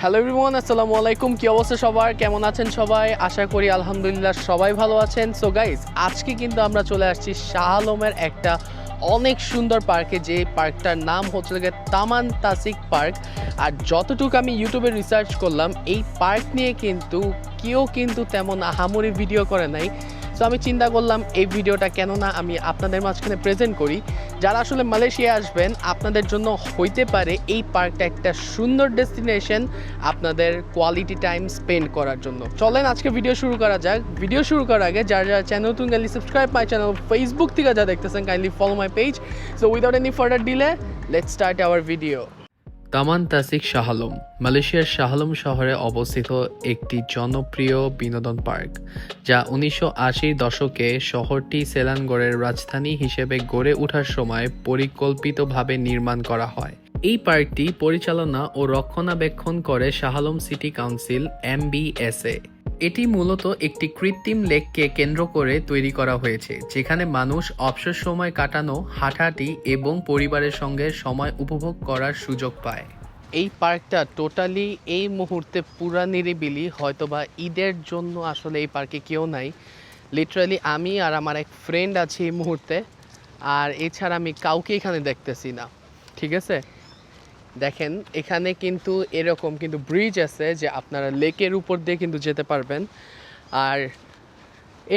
Hello everyone, আসসালামু আলাইকুম। কি অবস্থা সবার? কেমন আছেন সবাই? আশা করি আলহামদুলিল্লাহ সবাই ভালো আছেন। সো গাইজ, আজকে কিন্তু আমরা চলে আসছি শাহ আলমের একটা অনেক সুন্দর পার্কে, যে পার্কটার নাম হচ্ছে তামান তাসিক পার্ক। আর যতটুকু আমি ইউটিউবে রিসার্চ করলাম, এই পার্ক নিয়ে কিন্তু কেউ কিন্তু তেমন আহামরি ভিডিও করে নাই। সো আমি চিন্তা করলাম এই ভিডিওটা কেন না আমি আপনাদের মাঝখানে প্রেজেন্ট করি। যারা আসলে মালয়েশিয়া আসবেন, আপনাদের জন্য হইতে পারে এই পার্কটা একটা সুন্দর ডেস্টিনেশন আপনাদের কোয়ালিটি টাইম স্পেন্ড করার জন্য। চলেন আজকে ভিডিও শুরু করা যাক। ভিডিও শুরু করার আগে যারা চ্যানেল তুমি kindly subscribe my channel, Facebook থেকে যা দেখতেছেন kindly follow my page. So without any further delay let's start our video. Taman Tasik Shah Alam মালয়েশিয়ার শাহ আলম শহরে অবস্থিত একটি জনপ্রিয় বিনোদন পার্ক, যা 1980-র দশকে শহরটি সেলানগড়ের রাজধানী হিসেবে গড়ে ওঠার সময় পরিকল্পিতভাবে নির্মাণ করা হয়। এই পার্কটি পরিচালনা ও রক্ষণাবেক্ষণ করে Shah Alam city council MBSA। এটি মূলত একটি কৃত্রিম লেককে কেন্দ্র করে তৈরি করা হয়েছে, যেখানে মানুষ অবসর সময় কাটানো, হাঁটাহাঁটি এবং পরিবারের সঙ্গে সময় উপভোগ করার সুযোগ পায়। এই পার্কটা টোটালি এই মুহূর্তে পুরা নিরিবিলি। হয়তোবা ঈদের জন্য আসলে এই পার্কে কেউ নাই। লিটারালি আমি আর আমার এক ফ্রেন্ড আছি এই মুহূর্তে, আর এছাড়া আমি কাউকে এখানে দেখতেছি না। ঠিক আছে, দেখেন এখানে কিন্তু এরকম কিন্তু ব্রিজ আছে যে আপনারা লেকের উপর দিয়ে কিন্তু যেতে পারবেন। আর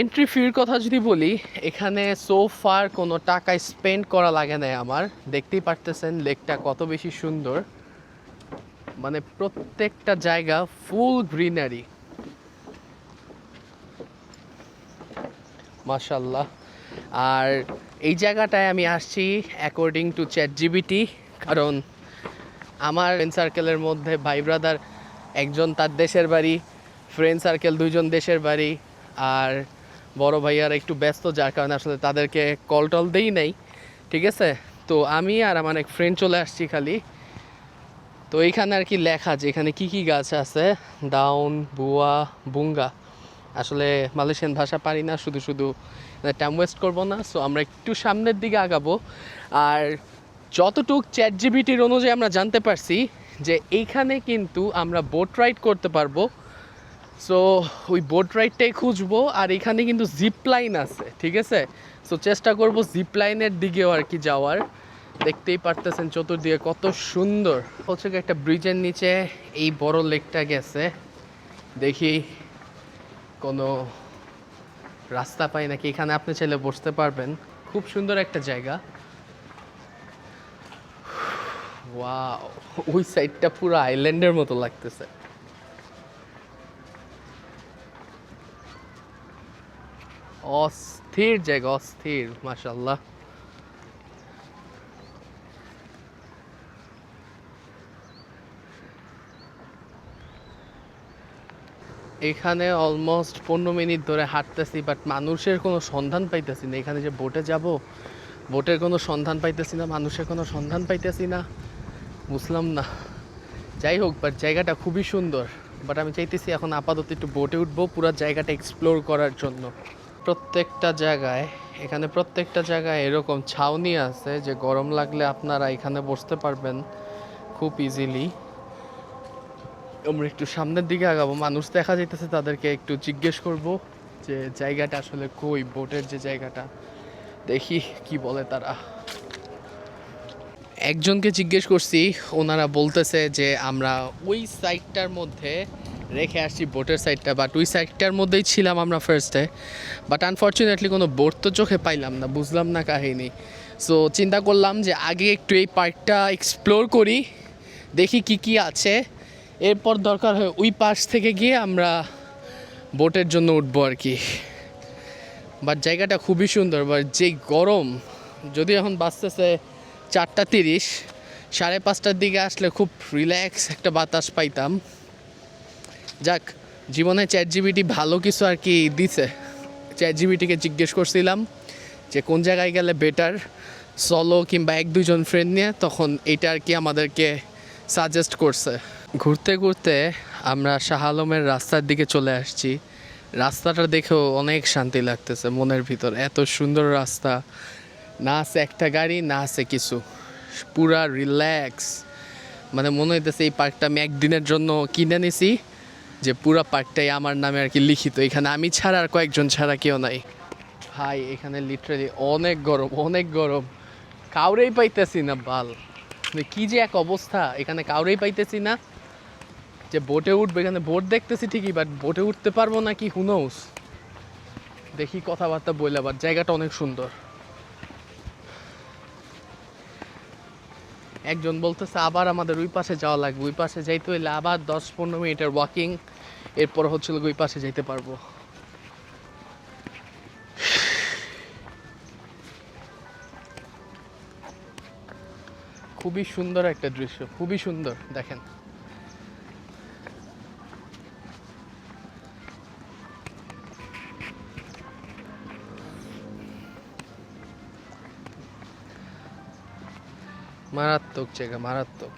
এন্ট্রি ফির কথা যদি বলি, এখানে সো ফার কোনো টাকা স্পেন্ড করা লাগে না আমার। দেখতেই পারতেছেন লেকটা কত বেশি সুন্দর, মানে প্রত্যেকটা জায়গা ফুল গ্রিনারি, মাশাল্লাহ। আর এই জায়গাটায় আমি আসছি অ্যাকর্ডিং টু ChatGPT, কারণ আমার ফ্রেন্ড সার্কেলের মধ্যে ভাই ব্রাদার একজন তার দেশের বাড়ি, ফ্রেন্ড সার্কেল দুইজন দেশের বাড়ি, আর বড় ভাইয়ার একটু ব্যস্ত, যার কারণে আসলে তাদেরকে কল টল দেই নাই। ঠিক আছে, তো আমি আর আমার এক ফ্রেন্ড চলে আসছি খালি। তো এইখানে আর কি লেখা যে এখানে কি কি গাছ আছে, ডাউন, বুয়া, বুঙ্গা। আসলে মালয়েশিয়ান ভাষা পারি না, শুধু শুধু টাইম ওয়েস্ট করবো না। সো আমরা একটু সামনের দিকে আগাবো। আর যতটুক ChatGPT-র অনুযায়ী আমরা জানতে পারছি যে এইখানে কিন্তু আমরা বোট রাইড করতে পারবো। সো ওই বোট রাইডটাই খুঁজবো। আর এখানে কিন্তু জিপ লাইন আছে, ঠিক আছে। সো চেষ্টা করবো জিপ লাইনের দিকেও আর কি যাওয়ার। দেখতেই পারতেছেন চতুর্দিকে কত সুন্দর। হচ্ছে একটা ব্রিজের নিচে এই বড় লেকটা গেছে। দেখি কোনো রাস্তা পাই নাকি। এখানে আপনি চাইলে বসতে পারবেন, খুব সুন্দর একটা জায়গা। ওয়াও, ওই সাইডটা পুরো আইল্যান্ডের মতো লাগতেছে। অস্থির জায়গা, অস্থির, মাশাআল্লাহ। এখানে অলমোস্ট 15 মিনিট ধরে হাঁটতেছি, বাট মানুষের কোনো সন্ধান পাইতেছি না। এখানে যে বোটে যাব, বোটের কোনো সন্ধান পাইতেছি না, মানুষের কোনো সন্ধান পাইতেছি না, বুঝলাম না। যাই হোক, বাট জায়গাটা খুবই সুন্দর। বাট আমি চাইতেছি এখন আপাতত একটু বোটে উঠবো পুরো জায়গাটা এক্সপ্লোর করার জন্য। প্রত্যেকটা জায়গায়, এখানে প্রত্যেকটা জায়গায় এরকম ছাউনি আছে যে গরম লাগলে আপনারা এখানে বসতে পারবেন খুব ইজিলি। আমরা একটু সামনের দিকে আগাবো, মানুষ দেখা যাইতেছে, তাদেরকে একটু জিজ্ঞেস করব যে জায়গাটা আসলে কই, বোটের যে জায়গাটা, দেখি কি বলে তারা। একজনকে জিজ্ঞেস করছি, ওনারা বলতেছে যে আমরা ওই সাইডটার মধ্যে রেখে আসছি বোটের সাইডটা, বাট ওই সাইডটার মধ্যেই ছিলাম আমরা ফার্স্টে। বাট আনফর্চুনেটলি কোনো বোট তো চোখে পাইলাম না, বুঝলাম না কাহিনী। সো চিন্তা করলাম যে আগে একটু এই পার্কটা এক্সপ্লোর করি, দেখি কি কি আছে, এরপর দরকার হয় ওই পাশ থেকে গিয়ে আমরা বোটের জন্য উঠবো আর কি। বাট জায়গাটা খুবই সুন্দর। বাট যে গরম, যদি এখন বাঁচতেছে 4:30, 5:30টার দিকে আসলে খুব রিল্যাক্স একটা বাতাস পাইতাম। যাক, জীবনে ChatGPT ভালো কিছু আর কি দিছে। ChatGPT-কে জিজ্ঞেস করছিলাম যে কোন জায়গায় গেলে বেটার, সলো কিংবা 1-2 জন ফ্রেন্ড নিয়ে, তখন এইটা আর কি আমাদেরকে সাজেস্ট করছে। ঘুরতে ঘুরতে আমরা শাহ আলমের রাস্তার দিকে চলে আসছি। রাস্তাটা দেখেও অনেক শান্তি লাগতেছে মনের ভিতর। এত সুন্দর রাস্তা, না আছে একটা গাড়ি, না আছে কিছু, পুরা রিল্যাক্স। মানে মনে হইতেছে এই পার্কটা আমি একদিনের জন্য কিনে নিছি, যে পুরো পার্কটাই আমার নামে আর কি লিখিত, এখানে আমি ছাড়া আর কয়েকজন ছাড়া কেউ নাই। ভাই এখানে লিটারালি অনেক গরম, অনেক গরম, কাউরেই পাইতেছি না বাল, মানে কি যে এক অবস্থা, এখানে কাউরেই পাইতেছি না। যে বোটে উঠবে, এখানে বোট দেখতেছি ঠিকই, বাট বোটে উঠতে পারবো না কি, হু নোস। দেখি কথাবার্তা বললে, আবার জায়গাটা অনেক সুন্দর। একজন বলতেছে আবার আমাদের ওই পাশে যাওয়া লাগবে, ওই পাশে যাইতে হইলে আবার 10-15 মিনিটের ওয়াকিং, এরপর হচ্ছিল ওই পাশে যাইতে পারবো। খুবই সুন্দর একটা দৃশ্য, খুবই সুন্দর, দেখেন। মারাত্মক জায়গা, মারাত্মক।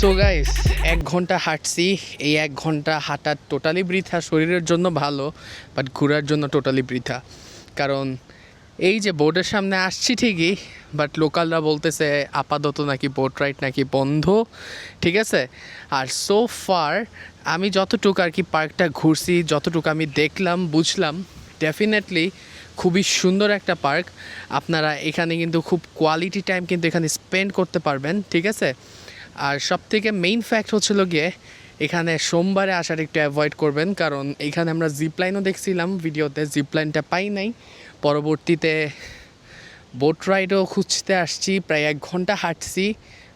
সো গাইস 1 ঘন্টা হাঁটছি, এই 1 ঘন্টা হাঁটা টোটালি বৃথা, শরীরের জন্য ভালো বাট ঘোরার জন্য টোটালি বৃথা। কারণ এই যে বোটের সামনে আসছি ঠিকই, বাট লোকালরা বলতেছে আপাতত নাকি বোট রাইড নাকি বন্ধ, ঠিক আছে। আর সো ফার আমি যতটুকু আর কি পার্কটা ঘুরছি, যতটুকু আমি দেখলাম বুঝলাম, ডেফিনেটলি খুবই সুন্দর একটা পার্ক। আপনারা এখানে কিন্তু খুব কোয়ালিটি টাইম কিন্তু এখানে স্পেন্ড করতে পারবেন, ঠিক আছে। আর সবথেকে মেইন ফ্যাক্ট হচ্ছিল গিয়ে এখানে সোমবারে আসার একটু অ্যাভয়েড করবেন, কারণ এখানে আমরা জিপলাইনও দেখছিলাম ভিডিওতে, জিপলাইনটা পাই নাই। পরবর্তীতে বোট রাইডও খুঁজতে আসছি, প্রায় 1 ঘন্টা হাঁটছি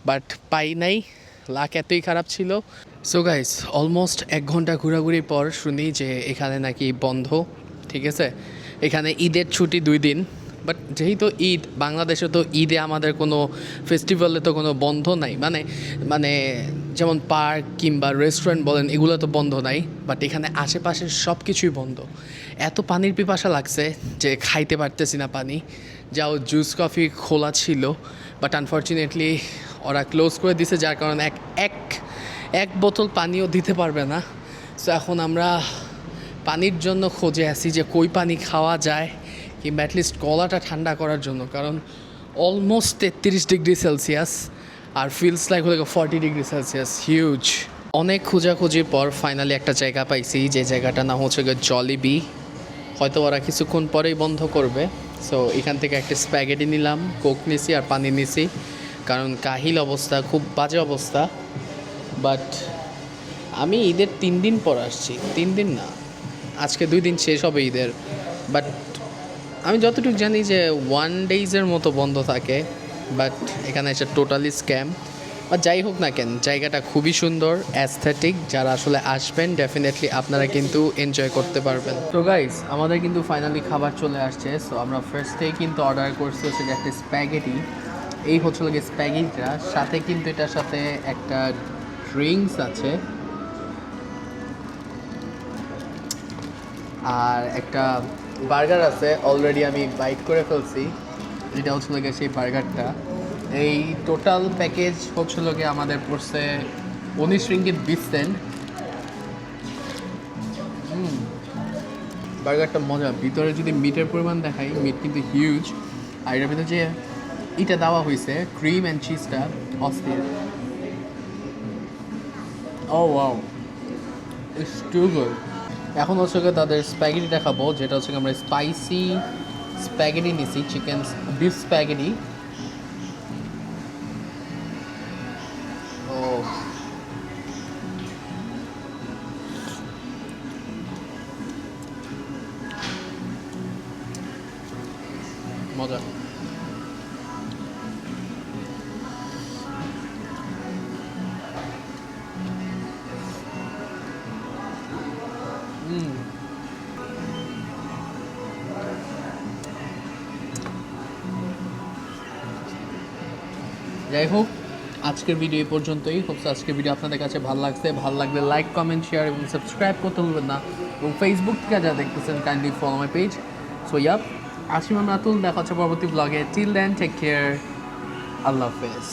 বাট পাই নাই, লাক এতই খারাপ ছিল। সো গাইস অলমোস্ট 1 ঘন্টা ঘোরাঘুরির পর শুনি যে এখানে নাকি বন্ধ, ঠিক আছে। এখানে ঈদের ছুটি 2 দিন, বাট যেহেতু ঈদ, বাংলাদেশে তো ঈদে আমাদের কোনো ফেস্টিভ্যালে তো কোনো বন্ধ নাই, মানে মানে যেমন পার্ক কিংবা রেস্টুরেন্ট বলেন এগুলো তো বন্ধ নাই, বাট এখানে আশেপাশের সব কিছুই বন্ধ। এত পানির পিপাসা লাগছে যে খাইতে পারতেছি না পানি, যাও জুস কফি খোলা ছিল বাট আনফর্চুনেটলি ওরা ক্লোজ করে দিছে, যার কারণে এক বোতল পানিও দিতে পারবে না। সো এখন আমরা পানির জন্য খোঁজে আছি যে কই পানি খাওয়া যায়, কিংবা অ্যাটলিস্ট গলাটা ঠান্ডা করার জন্য, কারণ অলমোস্ট 33 ডিগ্রি সেলসিয়াস আর ফিলস লাইক হলে 40 ডিগ্রি সেলসিয়াস, হিউজ। অনেক খোঁজাখুঁজির পর ফাইনালি একটা জায়গা পাইছি, যে জায়গাটার নাম হচ্ছে জলিবি। হয়তো ওরা কিছুক্ষণ পরেই বন্ধ করবে। সো এখান থেকে একটা স্প্যাগেটি নিলাম, কোক নিছি আর পানি নিছি, কারণ কাহিল অবস্থা, খুব বাজে অবস্থা। বাট আমি ঈদের 3 দিন পর আসছি, 3 দিন না, আজকে 2 দিন শেষ হবে ঈদের, বাট আমি যতটুকু জানি যে 1 ডেজের মতো বন্ধ থাকে, বাট এখানে এসে টোটালি স্ক্যাম। আর যাই হোক না কেন, জায়গাটা খুবই সুন্দর, অ্যাস্থেটিক, যারা আসলে আসবেন ডেফিনেটলি আপনারা কিন্তু এনজয় করতে পারবেন। তো গাইস আমাদের কিন্তু ফাইনালি খাবার চলে আসছে। সো আমরা ফার্স্টেই কিন্তু অর্ডার করছি হচ্ছে একটা স্প্যাগেটি, এই হচ্ছে লাগে স্প্যাগেটিটা, সাথে কিন্তু এটার সাথে একটা ড্রিঙ্কস আছে আর একটা বার্গার আছে, অলরেডি আমি বাইট করে ফেলছি। এটা হচ্ছে লাগে সেই বার্গারটা। এই টোটাল প্যাকেজ হচ্ছিল গিয়ে আমাদের পড়ছে 19 রিঙ্গিত 20 সেন্ট। বার্গারটা মজা, ভিতরে যদি মিটের পরিমাণ দেখাই, মিট কিন্তু হিউজ। আর এটার ভিতরে যে এটা দেওয়া হয়েছে ক্রিম অ্যান্ড চিজটা অস্থির। ও ওয়াও, ইটস টু গুড। এখন হচ্ছে গিয়ে তাদের স্প্যাগেটিটা খাবো, যেটা হচ্ছে আমরা স্পাইসি স্প্যাগেটি নিছি, চিকেন বিফ স্প্যাগেটি। ও মজা। যাই হোক আজকের ভিডিও এই পর্যন্তই। হোপস আজকের ভিডিও আপনাদের কাছে ভালো লাগছে, ভালো লাগলে লাইক কমেন্ট শেয়ার এবং সাবস্ক্রাইব করতে ভুলবেন না। এবং ফেসবুক থেকে যারা দেখতেছেন kindly follow my page. So yup, Asim Ratul, দেখা হচ্ছে পরবর্তী ব্লগে। টিল দেন টেক কেয়ার, আল্লাহ হাফেজ।